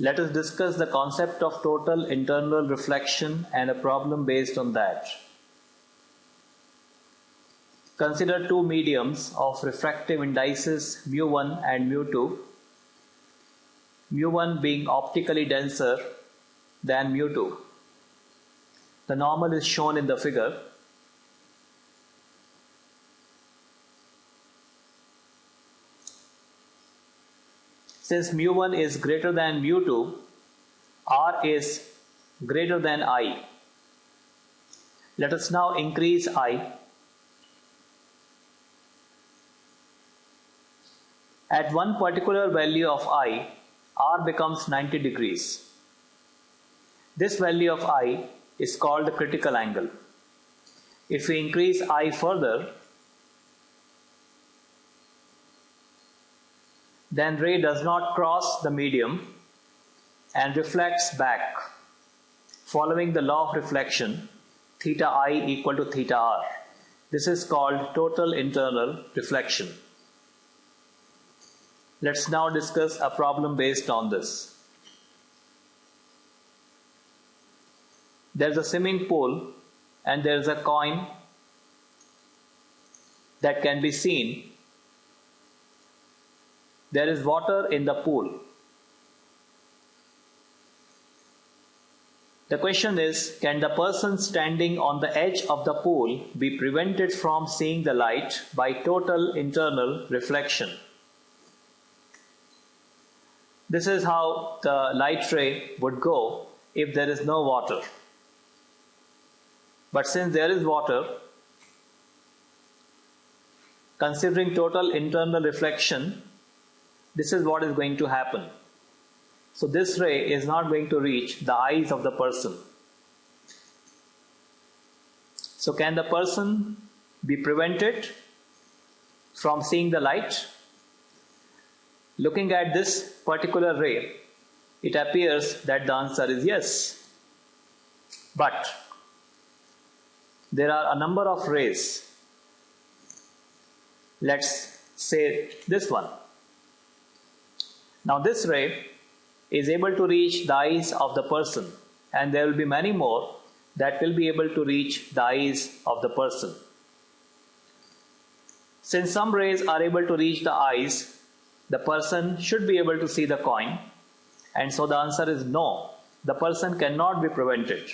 Let us discuss the concept of total internal reflection and a problem based on that. Consider two mediums of refractive indices mu1 and mu2, mu1 being optically denser than mu2. The normal is shown in the figure. Since mu1 is greater than mu2, R is greater than I. Let us now increase I. At one particular value of I, R becomes 90 degrees. This value of I is called the critical angle. If we increase I further, then ray does not cross the medium and reflects back, following the law of reflection, theta I equal to theta R. This is called total internal reflection. Let's now discuss a problem based on this. There's a swimming pool and there's a coin that can be seen. There is water in the pool. The question is, can the person standing on the edge of the pool be prevented from seeing the light by total internal reflection? This is how the light ray would go if there is no water. But since there is water, considering total internal reflection, this is what is going to happen. So this ray is not going to reach the eyes of the person. So can the person be prevented from seeing the light? Looking at this particular ray, it appears that the answer is yes. But there are a number of rays. Let's say this one. Now this ray is able to reach the eyes of the person, and there will be many more that will be able to reach the eyes of the person. Since some rays are able to reach the eyes, the person should be able to see the coin, and so the answer is no. The person cannot be prevented.